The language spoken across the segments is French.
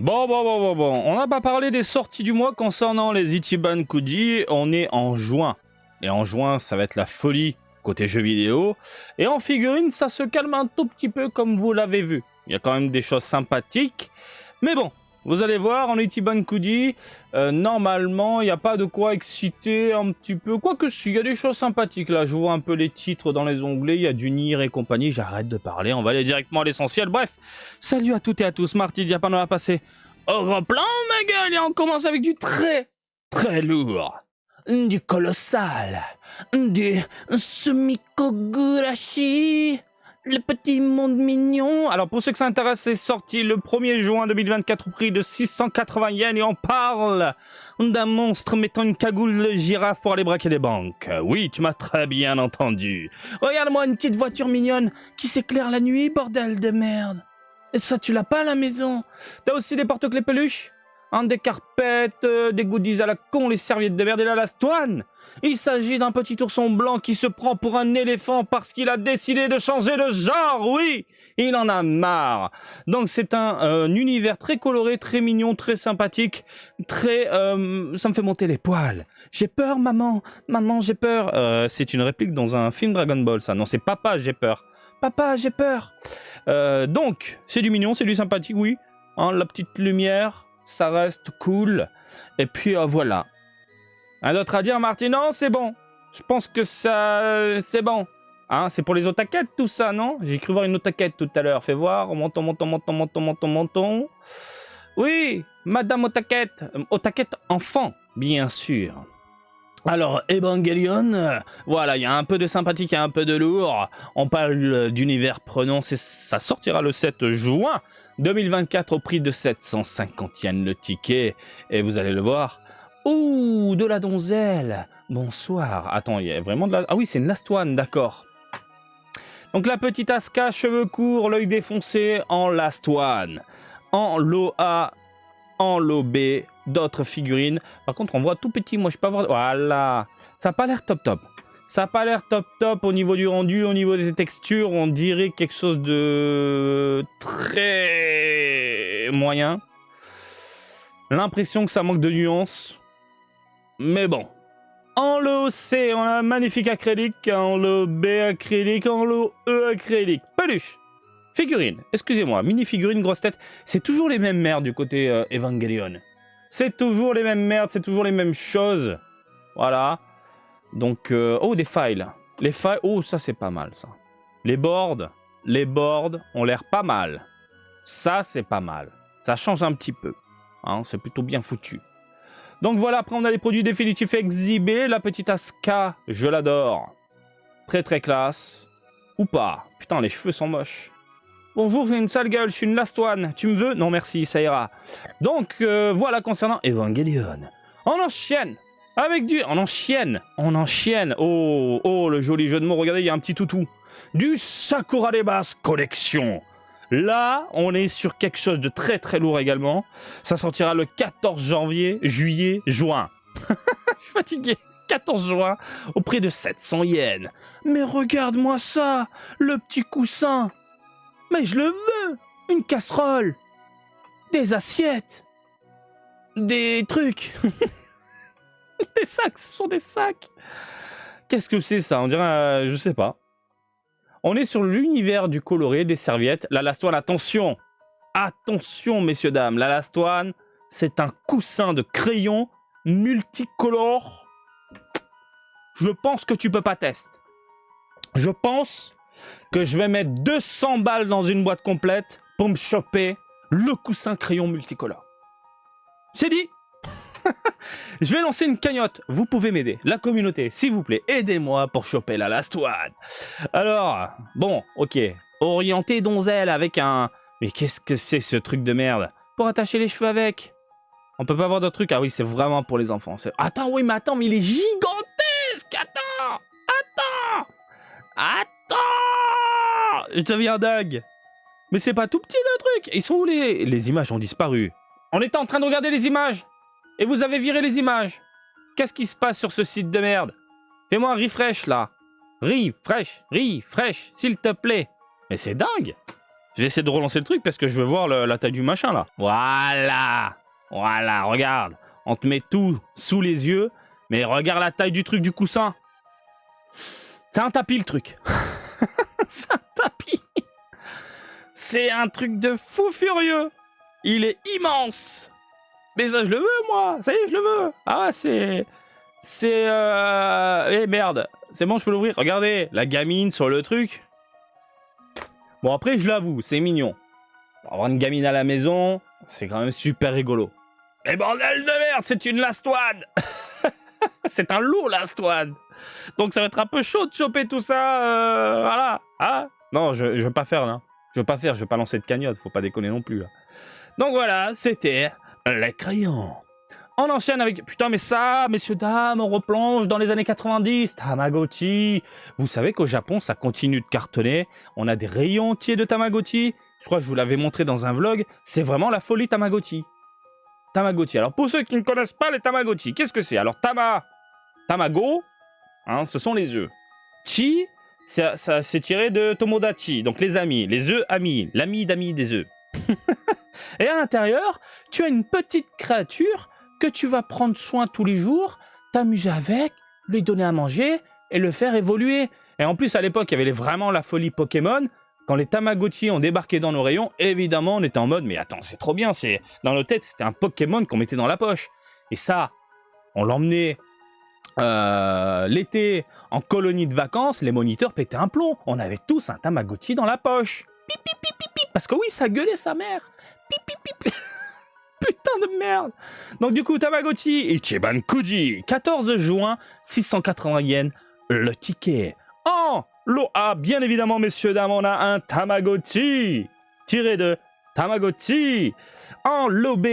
Bon. On n'a pas parlé des sorties du mois concernant les Ichiban Kuji. On est en juin. Et en juin, ça va être la folie côté jeux vidéo. Et en figurine, ça se calme un tout petit peu comme vous l'avez vu. Il y a quand même des choses sympathiques. Mais bon, vous allez voir, en Ichiban Kuji, normalement, il n'y a pas de quoi exciter un petit peu. Quoique si, il y a des choses sympathiques là. Je vois un peu les titres dans les onglets. Il y a du Nier et compagnie. J'arrête de parler. On va aller directement à l'essentiel. Bref, salut à toutes et à tous. Marty Diapan, on va passer au gros plan, ma gueule. Et on commence avec du très lourd. Du colossal. Du Sumikogurashi. Le petit monde mignon. Alors pour ceux que ça intéresse, c'est sorti le 1er juin 2024 au prix de 680 yens et on parle d'un monstre mettant une cagoule de girafe pour aller braquer des banques. Oui, tu m'as très bien entendu. Regarde-moi une petite voiture mignonne qui s'éclaire la nuit, bordel de merde. Et ça, tu l'as pas à la maison. T'as aussi des porte-clés peluches, hein, des carpettes, des goodies à la con, les serviettes de merde et la lastoine. Il s'agit d'un petit ourson blanc qui se prend pour un éléphant parce qu'il a décidé de changer de genre, oui. Il en a marre. Donc c'est un univers très coloré, très mignon, très sympathique, très... ça me fait monter les poils. J'ai peur, maman. Maman, j'ai peur. C'est une réplique dans un film Dragon Ball, ça. Non, c'est papa, j'ai peur. Papa, j'ai peur. Donc, c'est du mignon, c'est du sympathique, oui. Hein, la petite lumière, ça reste cool. Et puis voilà. Un autre à dire, Marty? Non, c'est bon. Je pense que ça... c'est bon. Hein, c'est pour les otakettes, tout ça, non? J'ai cru voir une otakette tout à l'heure. Fais voir. Montons. Oui, Madame Otakette. Otakette enfant, bien sûr. Alors, Evangelion, voilà, il y a un peu de sympathique, il y a un peu de lourd. On parle d'univers prenant, ça sortira le 7 juin 2024 au prix de 750 yens le ticket. Et vous allez le voir. Ouh, de la donzelle. Bonsoir. Attends, il y a vraiment de la... Ah oui, c'est une lastoine, d'accord. Donc la petite Asuka, cheveux courts, l'œil défoncé, en lastoine. En lot A, en lot B, d'autres figurines. Par contre, on voit tout petit, moi je peux avoir... Voilà. Ça n'a pas l'air top. Ça n'a pas l'air top au niveau du rendu, au niveau des textures. On dirait quelque chose de très moyen. L'impression que ça manque de nuances. Mais bon. En lot C, on a un magnifique acrylique. En lot B, acrylique. En lot E, acrylique. Peluche. Figurine. Excusez-moi. Mini-figurine, grosse tête. C'est toujours les mêmes merdes du côté Evangelion. C'est toujours les mêmes merdes. C'est toujours les mêmes choses. Voilà. Donc, oh, des files. Les files. Oh, ça, c'est pas mal, ça. Les boards ont l'air pas mal. Ça, c'est pas mal. Ça change un petit peu. Hein, c'est plutôt bien foutu. Donc voilà, après on a les produits définitifs exhibés. La petite Asuka, je l'adore. Très classe. Ou pas. Putain, les cheveux sont moches. Bonjour, j'ai une sale gueule, je suis une lastoine. Tu me veux? Non merci, ça ira. Donc voilà concernant Evangelion. On enchaîne avec du... On enchaîne. Oh, le joli jeu de mots. Regardez, il y a un petit toutou. Du Sakura de Base Collection. Là, on est sur quelque chose de très lourd également. Ça sortira le 14 janvier, juillet, juin. Je suis fatigué. 14 juin, au prix de 700 yens. Mais regarde-moi ça, le petit coussin. Mais je le veux. Une casserole. Des assiettes. Des trucs. Des sacs, ce sont des sacs. Qu'est-ce que c'est ça? On dirait, je sais pas. On est sur l'univers du coloré, des serviettes. La lastoine, attention. Attention, messieurs, dames. La lastoine, c'est un coussin de crayon multicolore. Je pense que tu peux pas tester. Je pense que je vais mettre 200 balles dans une boîte complète pour me choper le coussin crayon multicolore. C'est dit. Je vais lancer une cagnotte. Vous pouvez m'aider. La communauté, s'il vous plaît, aidez-moi pour choper la lastoine. Alors, bon, ok. Orienté donzelle avec un... Mais qu'est-ce que c'est ce truc de merde? Pour attacher les cheveux avec. On peut pas avoir d'autres trucs? Ah oui, c'est vraiment pour les enfants. Attends, oui, mais attends, mais il est gigantesque. Attends. Je deviens dingue. Mais c'est pas tout petit le truc. Ils sont où les images ont disparu. On était en train de regarder les images. Et vous avez viré les images. Qu'est-ce qui se passe sur ce site de merde? Fais-moi un refresh, là. Refresh, s'il te plaît. Mais c'est dingue. Je vais essayer de relancer le truc parce que je veux voir la taille du machin là. Voilà. Voilà, regarde. On te met tout sous les yeux. Mais regarde la taille du truc du coussin. C'est un tapis le truc. C'est un tapis. C'est un truc de fou furieux. Il est immense. Mais ça, je le veux, moi. Ça y est, je le veux. Ah ouais, c'est... Eh merde. C'est bon, je peux l'ouvrir. Regardez, la gamine sur le truc. Bon, après, je l'avoue, c'est mignon. Avoir une gamine à la maison, c'est quand même super rigolo. Mais bordel de merde, c'est une Last One. C'est un lourd Last One. Donc ça va être un peu chaud de choper tout ça. Voilà. Ah non, je vais pas faire là. Je vais pas lancer de cagnotte. Faut pas déconner non plus là. Donc voilà, c'était les crayons. On enchaîne avec... Putain, mais ça, messieurs, dames, on replonge dans les années 90. Tamagotchi. Vous savez qu'au Japon, ça continue de cartonner. On a des rayons entiers de Tamagotchi. Je crois que je vous l'avais montré dans un vlog. C'est vraiment la folie Tamagotchi. Tamagotchi. Alors, pour ceux qui ne connaissent pas les Tamagotchi, qu'est-ce que c'est? Alors, Tamago, hein, ce sont les œufs. Chi, ça c'est tiré de Tomodachi, donc les amis. Les œufs amis. L'ami d'amis des œufs. Et à l'intérieur, tu as une petite créature que tu vas prendre soin tous les jours, t'amuser avec, lui donner à manger et le faire évoluer. Et en plus, à l'époque, il y avait vraiment la folie Pokémon. Quand les Tamagotchi ont débarqué dans nos rayons, évidemment, on était en mode, mais attends, c'est trop bien, c'est dans nos têtes, c'était un Pokémon qu'on mettait dans la poche. Et ça, on l'emmenait l'été en colonie de vacances, les moniteurs pétaient un plomb. On avait tous un Tamagotchi dans la poche. Pip, pip, pip, pip, pip. Parce que oui, ça gueulait sa mère. Pip, pip, pip, pip. Putain de merde. Donc du coup, Tamagotchi, Ichiban Kuji, 14 juin, 680 yens, le ticket. En l'OA, bien évidemment, messieurs, dames, on a un Tamagotchi, tiré de Tamagotchi. En l'OB,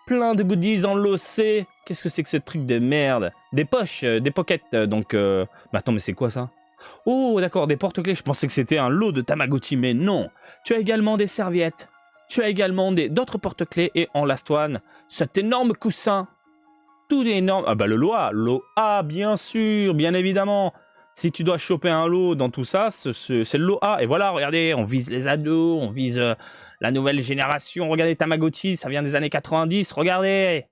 plein de goodies en l'OC. Qu'est-ce que c'est que ce truc de merde? Des poches, des pockets, donc... Mais attends, mais c'est quoi ça? Oh, d'accord, des porte-clés. Je pensais que c'était un lot de Tamagotchi, mais non. Tu as également des serviettes. Tu as également d'autres porte-clés et en last one, cet énorme coussin. Tout énorme. Ah bah le LOA, bien sûr, bien évidemment. Si tu dois choper un lot dans tout ça, c'est le LOA. Et voilà, regardez, on vise les ados, on vise la nouvelle génération. Regardez Tamagotchi, ça vient des années 90. Regardez,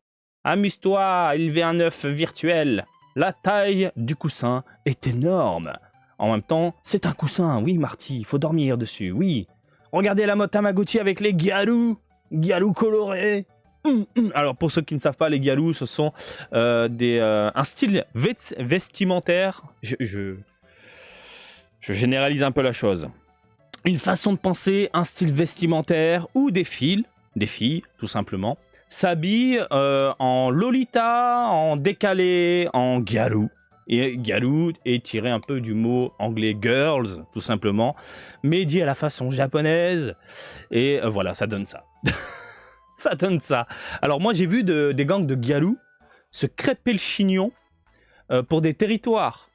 amuse-toi, élever un œuf virtuel. La taille du coussin est énorme. En même temps, c'est un coussin. Oui, Marty, il faut dormir dessus, oui. Regardez la mode Tamagotchi avec les gyarus colorés. Alors, pour ceux qui ne savent pas, les gyarus, ce sont un style vestimentaire. Je généralise un peu la chose. Une façon de penser, un style vestimentaire où des filles, tout simplement, s'habillent en lolita, en décalé, en gyaru. Et gyaru est tiré un peu du mot anglais girls, tout simplement, mais dit à la façon japonaise. Et voilà, ça donne ça. Ça donne ça. Alors moi, j'ai vu des gangs de gyaru se crêper le chignon pour des territoires.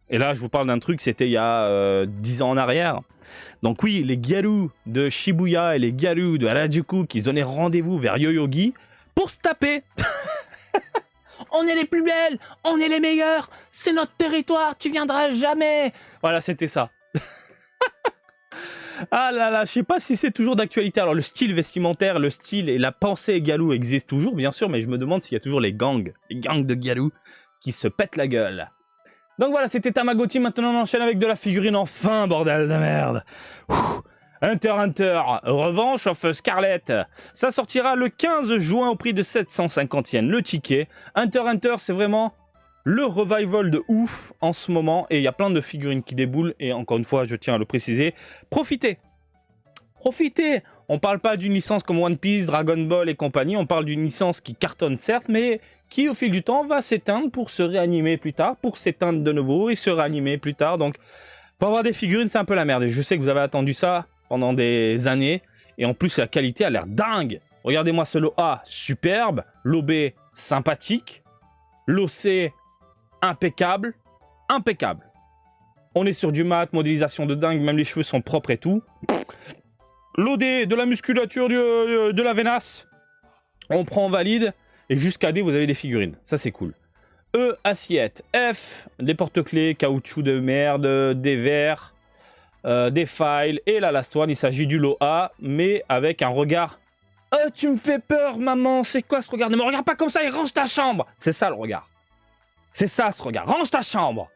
Et là, je vous parle d'un truc, c'était il y a 10 ans en arrière. Donc oui, les gyaru de Shibuya et les gyaru de Harajuku qui se donnaient rendez-vous vers Yoyogi pour se taper. On est les plus belles, on est les meilleurs, c'est notre territoire, tu viendras jamais. Voilà, c'était ça. Ah là là, je sais pas si c'est toujours d'actualité. Alors le style vestimentaire, le style et la pensée gyaru existent toujours, bien sûr, mais je me demande s'il y a toujours les gangs de gyaru qui se pètent la gueule. Donc voilà, c'était Tamagotchi, maintenant on enchaîne avec de la figurine enfin, bordel de merde. Hunter x Hunter, Revanche of Scarlet. Ça sortira le 15 juin au prix de 750 yens le ticket. Hunter x Hunter, c'est vraiment le revival de ouf en ce moment. Et il y a plein de figurines qui déboulent. Et encore une fois, je tiens à le préciser, profitez. Profitez. On parle pas d'une licence comme One Piece, Dragon Ball et compagnie. On parle d'une licence qui cartonne certes, mais qui au fil du temps va s'éteindre pour se réanimer plus tard, pour s'éteindre de nouveau et se réanimer plus tard. Donc, pour avoir des figurines, c'est un peu la merde. Et je sais que vous avez attendu ça pendant des années. Et en plus, la qualité a l'air dingue. Regardez-moi ce lot A, superbe. L'OB, sympathique. L'OC, impeccable. Impeccable. On est sur du mat, modélisation de dingue. Même les cheveux sont propres et tout. L'OD, de la musculature de la venasse. On prend, on valide. Et jusqu'à D, vous avez des figurines. Ça, c'est cool. E, assiette. F, des porte-clés, caoutchouc de merde, des verres. des files. Et la last one, il s'agit du lot A, mais avec un regard. Oh, tu me fais peur, maman, c'est quoi ce regard? Ne me regarde pas comme ça et range ta chambre. C'est ça le regard. C'est ça ce regard. Range ta chambre.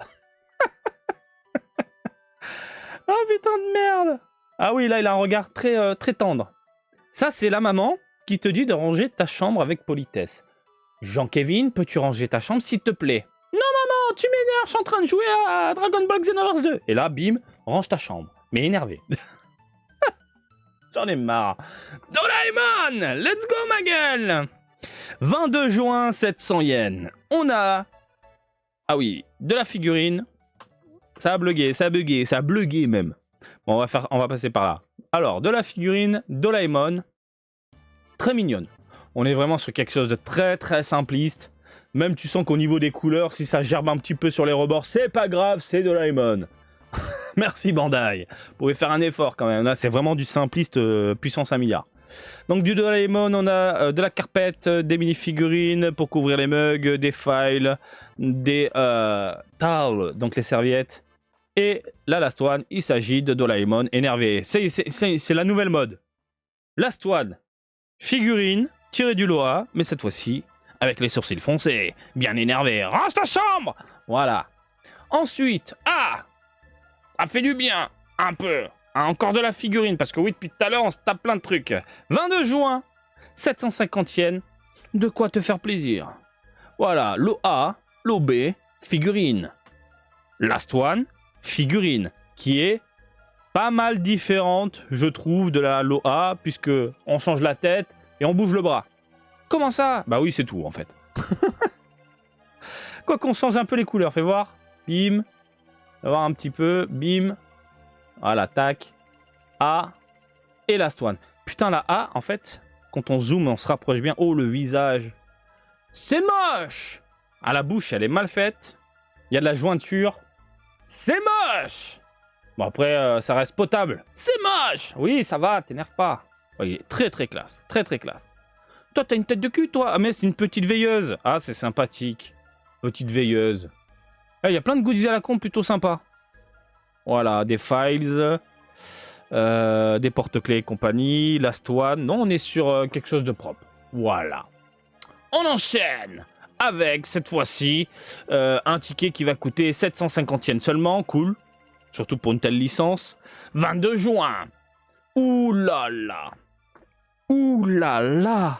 Oh putain de merde. Ah oui, là, il a un regard très, très tendre. Ça, c'est la maman qui te dit de ranger ta chambre avec politesse. Jean-Kevin, peux-tu ranger ta chambre, s'il te plaît? Non, maman, tu m'énerves, je suis en train de jouer à Dragon Ball Xenoverse 2. Et là, bim, range ta chambre. Mais énervé. J'en ai marre. Doraemon, let's go, ma gueule. 22 juin, 700 yens. On a... Ah oui, de la figurine. Ça a bugué, ça a bugué, ça a bugué même. Bon, on va passer par là. Alors, de la figurine Doraemon. Très mignonne. On est vraiment sur quelque chose de très très simpliste. Même tu sens qu'au niveau des couleurs, si ça gerbe un petit peu sur les rebords, c'est pas grave, c'est Doraemon. Merci Bandai. Vous pouvez faire un effort quand même. Là, c'est vraiment du simpliste puissance 1 milliard. Donc du Doraemon, on a de la carpette, des mini-figurines pour couvrir les mugs, des files, des towels, donc les serviettes. Et la last one, il s'agit de Doraemon énervé. C'est la nouvelle mode. Last one, figurine, tirée du Loa, mais cette fois-ci, avec les sourcils foncés, bien énervé. Range ta chambre. Voilà. Ensuite, ça fait du bien, un peu. Encore de la figurine, parce que oui, depuis tout à l'heure, on se tape plein de trucs. 22 juin, 750 yens, de quoi te faire plaisir. Voilà, lot A, lot B, figurine. Last one, figurine, qui est pas mal différente, je trouve, de la lot A, puisque on change la tête et on bouge le bras. Comment ça? Bah oui, c'est tout, en fait. Quoi qu'on change un peu les couleurs, fais voir. Bim. On va voir un petit peu. Bim. Voilà, tac. A. Et last one. Putain, la A, en fait, quand on zoome, on se rapproche bien. Oh, le visage. C'est moche. Ah, la bouche, elle est mal faite. Il y a de la jointure. C'est moche. Bon, après, ça reste potable. C'est moche. Oui, ça va, t'énerve pas. Oh, il est très, très classe. Très, très classe. Toi, t'as une tête de cul, toi. Ah, mais c'est une petite veilleuse. Ah, c'est sympathique. Petite veilleuse. Il y a plein de goodies à la con plutôt sympa. Voilà, des files, des porte-clés et compagnie, last one. Non, on est sur quelque chose de propre. Voilà. On enchaîne avec, cette fois-ci, un ticket qui va coûter 750 yens seulement. Cool. Surtout pour une telle licence. 22 juin. Ouh là là. Ouh là là.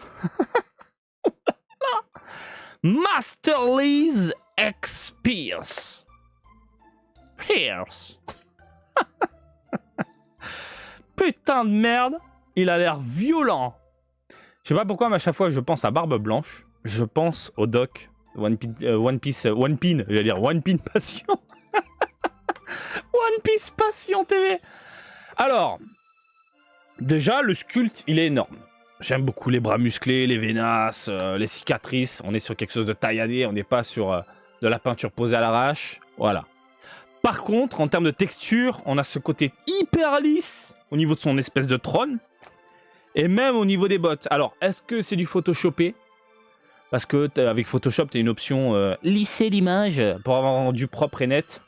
Master Lee's X Pierce. Pierce. Putain de merde. Il a l'air violent. Je sais pas pourquoi, mais à chaque fois que je pense à Barbe Blanche, je pense au doc One Pin, j'allais dire One Pin Passion. One Piece Passion TV. Alors, déjà, le sculpte, il est énorme. J'aime beaucoup les bras musclés, les vénasses, les cicatrices. On est sur quelque chose de tailladé, on n'est pas sur de la peinture posée à l'arrache. Voilà. Par contre, en termes de texture, on a ce côté hyper lisse au niveau de son espèce de trône. Et même au niveau des bottes. Alors, est-ce que c'est du photoshopé? Parce que avec Photoshop, tu as une option lisser l'image pour avoir un rendu propre et net.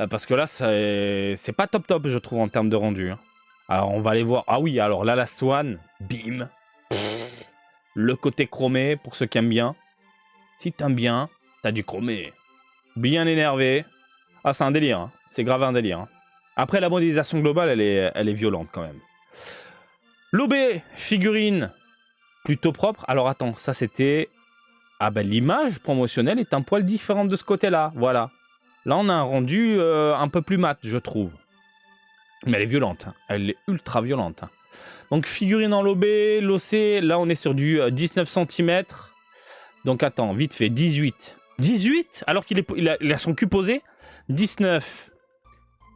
Parce que là, c'est pas top top, je trouve, en termes de rendu. Hein. Alors, on va aller voir. Ah oui, alors là, la Swan, bim. Le côté chromé, pour ceux qui aiment bien. Si t'aimes bien, t'as du chromé. Bien énervé. Ah, c'est un délire. Hein. C'est grave un délire. Hein. Après, la modélisation globale, elle est violente quand même. L'OB, figurine, plutôt propre. Alors, attends, ça c'était... Ah ben, l'image promotionnelle est un poil différente de ce côté-là. Voilà. Là, on a un rendu un peu plus mat, je trouve. Mais elle est violente. Hein. Elle est ultra violente. Hein. Donc, figurine en lobé, l'OC, là, on est sur du 19 cm. Donc, attends, vite fait, 18. 18 alors qu'il a son cul posé. 19.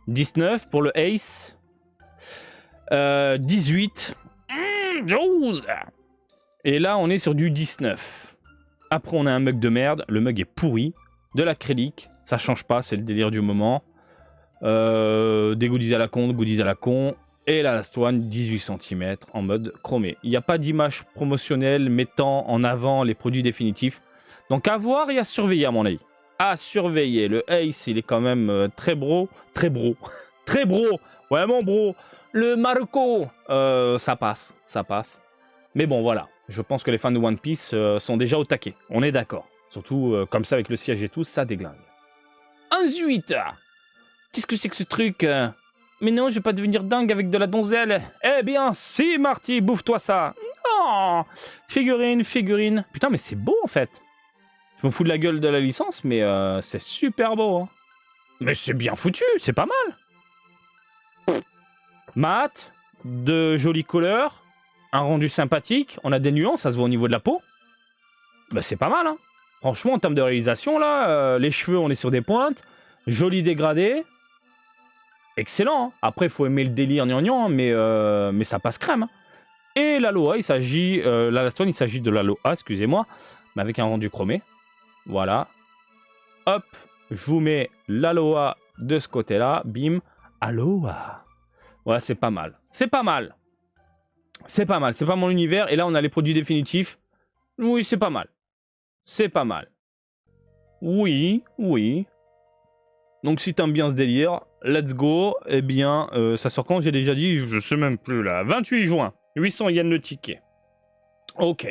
19 pour le Ace. 18. 12. Et là, on est sur du 19. Après, on a un mug de merde. Le mug est pourri. De l'acrylique. Ça change pas, c'est le délire du moment. Des goodies à la con, goodies à la con. Et la last one, 18 cm en mode chromé. Il n'y a pas d'image promotionnelle mettant en avant les produits définitifs. Donc à voir et à surveiller à mon avis. À surveiller. Le Ace, il est quand même très bro. Très bro. Très bro. Ouais, mon bro. Le Marco. Ça passe. Ça passe. Mais bon, voilà. Je pense que les fans de One Piece sont déjà au taquet. On est d'accord. Surtout, comme ça, avec le siège et tout, ça déglingue. Ensuite, qu'est-ce que c'est que ce truc Mais non, je vais pas devenir dingue avec de la donzelle. Eh bien, si, Marty, bouffe-toi ça. Non. Figurine, figurine. Putain, mais c'est beau, en fait. Je me fous de la gueule de la licence, mais c'est super beau. Hein. Mais c'est bien foutu, c'est pas mal. Mat, de jolies couleurs, un rendu sympathique, on a des nuances, ça se voit au niveau de la peau. Bah c'est pas mal, hein. Franchement, en termes de réalisation, là, les cheveux, on est sur des pointes, joli dégradé. Excellent, hein. Après, il faut aimer le délire gnangnan, hein, mais ça passe crème. Hein. Et l'Aloha, il s'agit, la Last One, il s'agit de l'Aloha, excusez-moi, mais avec un rendu chromé. Voilà. Hop, je vous mets l'Aloha de ce côté-là. Bim. Aloha. Ouais, c'est pas mal. C'est pas mal. C'est pas mal. C'est pas mon univers. Et là, on a les produits définitifs. Oui, c'est pas mal. C'est pas mal. Oui, oui. Donc, si t'aimes bien ce délire, let's go. Eh bien, ça sort quand? J'ai déjà dit, je sais même plus là. 28 juin. 800 yens le ticket. Ok.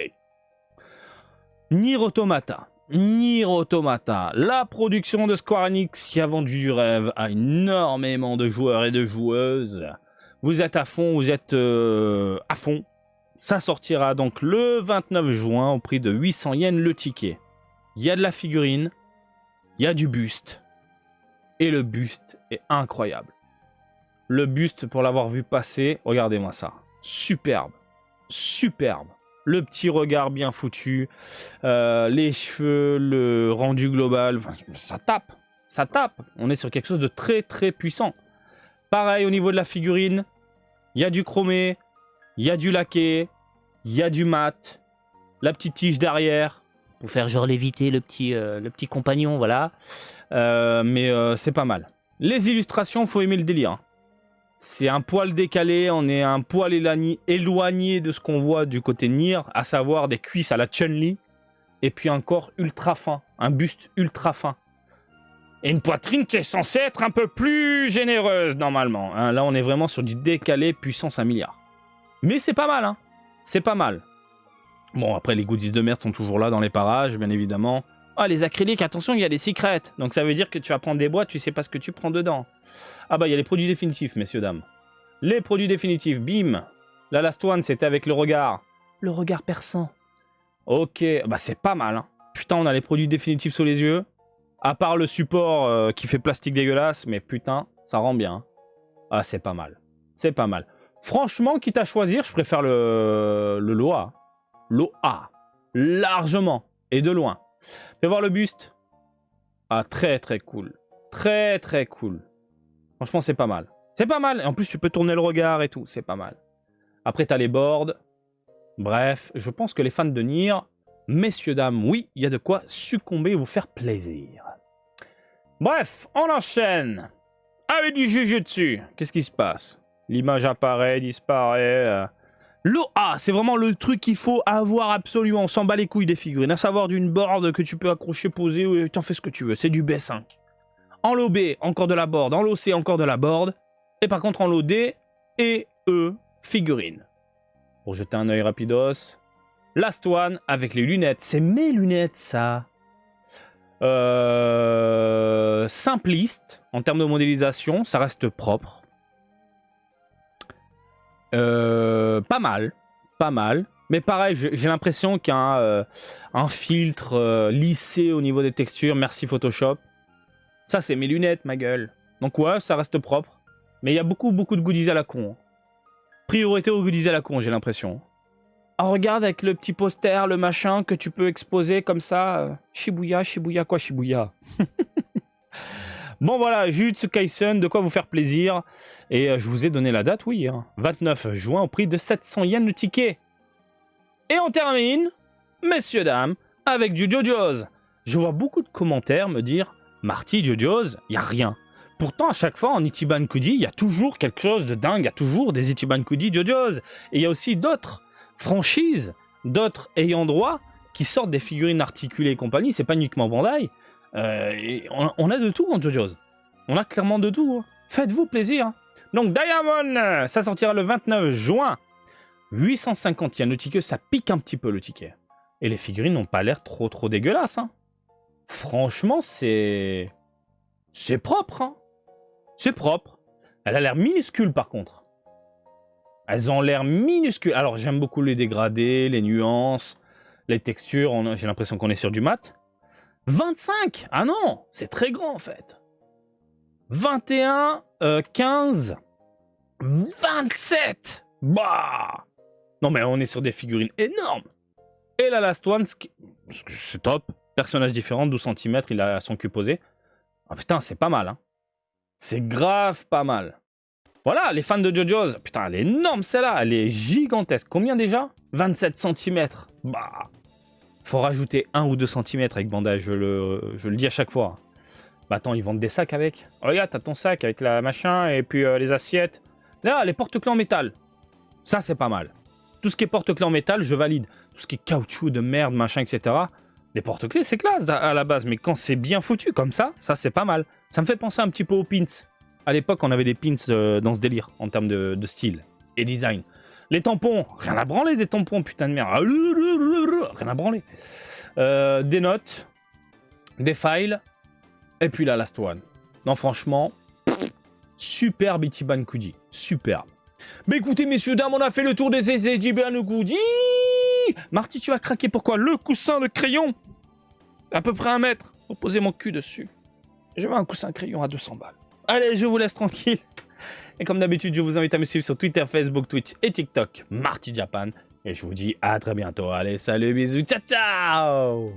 Nier Automata. Nier Automata, la production de Square Enix qui a vendu du rêve à énormément de joueurs et de joueuses. Vous êtes à fond, vous êtes à fond. Ça sortira donc le 29 juin au prix de 800 yens le ticket. Il y a de la figurine, il y a du buste. Et le buste est incroyable. Le buste, pour l'avoir vu passer, regardez-moi ça. Superbe, superbe. Le petit regard bien foutu, les cheveux, le rendu global, ça tape, ça tape. On est sur quelque chose de très très puissant. Pareil au niveau de la figurine, il y a du chromé, il y a du laqué, il y a du mat, la petite tige derrière, pour faire genre léviter le petit compagnon, voilà. Mais c'est pas mal. Les illustrations, faut aimer le délire. Hein. C'est un poil décalé, on est un poil éloigné de ce qu'on voit du côté Nier, à savoir des cuisses à la Chun-Li, et puis un corps ultra fin, un buste ultra fin. Et une poitrine qui est censée être un peu plus généreuse, normalement. Hein, là, on est vraiment sur du décalé puissance 1 milliard. Mais c'est pas mal, hein. C'est pas mal. Bon, après, les goodies de merde sont toujours là dans les parages, bien évidemment. Ah, les acryliques, attention, il y a des secrets. Donc ça veut dire que tu vas prendre des boîtes, tu sais pas ce que tu prends dedans. Ah bah, il y a les produits définitifs, messieurs, dames. Les produits définitifs, bim. La Last One, c'était avec le regard. Le regard perçant. Ok, bah c'est pas mal. Hein. Putain, on a les produits définitifs sous les yeux. À part le support qui fait plastique dégueulasse, mais putain, ça rend bien. Hein. Ah, c'est pas mal. C'est pas mal. Franchement, quitte à choisir, je préfère le Loa. Loa. Largement. Et de loin. Fais voir le buste. Ah, très très cool. Très très cool. Franchement, c'est pas mal. C'est pas mal. Et en plus, tu peux tourner le regard et tout. C'est pas mal. Après, t'as les boards. Bref, je pense que les fans de Nier, messieurs, dames, oui, il y a de quoi succomber et vous faire plaisir. Bref, on enchaîne. Avec du Jujutsu. Qu'est-ce qui se passe? L'image apparaît, disparaît. L'OA, c'est vraiment le truc qu'il faut avoir absolument. On s'en bat les couilles des figurines. À savoir d'une board que tu peux accrocher, poser, t'en fais ce que tu veux. C'est du B5. En lot B, encore de la board. En lot C, encore de la board. Et par contre, en lot D et E, figurines. Pour jeter un œil rapidos. Last One avec les lunettes. C'est mes lunettes, ça. Simpliste en termes de modélisation. Ça reste propre. Pas mal. Pas mal. Mais pareil, j'ai l'impression qu'il y a un filtre lissé au niveau des textures. Merci Photoshop. Ça, c'est mes lunettes, ma gueule. Donc ouais, ça reste propre. Mais il y a beaucoup de goodies à la con. Priorité aux goodies à la con, j'ai l'impression. Ah, regarde avec le petit poster, le machin que tu peux exposer comme ça. Shibuya, Shibuya, quoi Shibuya? Bon voilà, Jujutsu Kaisen, de quoi vous faire plaisir. Et je vous ai donné la date, oui. Hein, 29 juin au prix de 700 yens le ticket. Et on termine, messieurs, dames, avec du JoJo's. Je vois beaucoup de commentaires me dire « Marty, JoJo's, il n'y a rien ». Pourtant, à chaque fois, en Ichiban Kudi, il y a toujours quelque chose de dingue. Il y a toujours des Ichiban Kudi JoJo's. Et il y a aussi d'autres franchises, d'autres ayants droit qui sortent des figurines articulées et compagnie. C'est pas uniquement Bandai. Et on a de tout en JoJo's. On a clairement de tout. Hein. Faites-vous plaisir. Donc Diamond, ça sortira le 29 juin. 850 yens le ticket, ça pique un petit peu le ticket. Et les figurines n'ont pas l'air trop dégueulasses. Hein. Franchement, c'est propre. Hein. C'est propre. Elle a l'air minuscule par contre. Elles ont l'air minuscules. Alors j'aime beaucoup les dégradés, les nuances, les textures. J'ai l'impression qu'on est sur du mat. 25. Ah non, c'est très grand en fait. 21, 15, 27. Bah. Non mais on est sur des figurines énormes. Et la last one, c'est top. Personnage différent, 12 cm, il a son cul posé. Ah putain, c'est pas mal. Hein. C'est grave pas mal. Voilà, les fans de JoJo's. Putain, elle est énorme celle-là. Elle est gigantesque. Combien déjà? 27 cm. Bah. Faut rajouter 1 ou 2 cm avec bandage, je le dis à chaque fois. Bah attends, ils vendent des sacs avec. Oh, regarde, t'as ton sac avec la machin et puis les assiettes. Là, les porte-clés en métal. Ça, c'est pas mal. Tout ce qui est porte-clés en métal, je valide. Tout ce qui est caoutchouc de merde, machin, etc. Les porte-clés, c'est classe à la base. Mais quand c'est bien foutu comme ça c'est pas mal. Ça me fait penser un petit peu aux pins. À l'époque, on avait des pins dans ce délire, en termes de style et design. Les tampons, rien à branler des tampons, putain de merde. Rien à branler. Des notes, des files, et puis la last one. Non, franchement, superbe Ichiban Kuji. Superbe. Mais écoutez, messieurs, dames, on a fait le tour des Ichiban Kuji. Marty, tu vas craquer pourquoi? Le coussin de crayon, à peu près 1 mètre. Pour poser mon cul dessus. Je veux un coussin crayon à 200 balles. Allez, je vous laisse tranquille. Et comme d'habitude, je vous invite à me suivre sur Twitter, Facebook, Twitch et TikTok, Marty Japan. Et je vous dis à très bientôt. Allez, salut, bisous, ciao, ciao!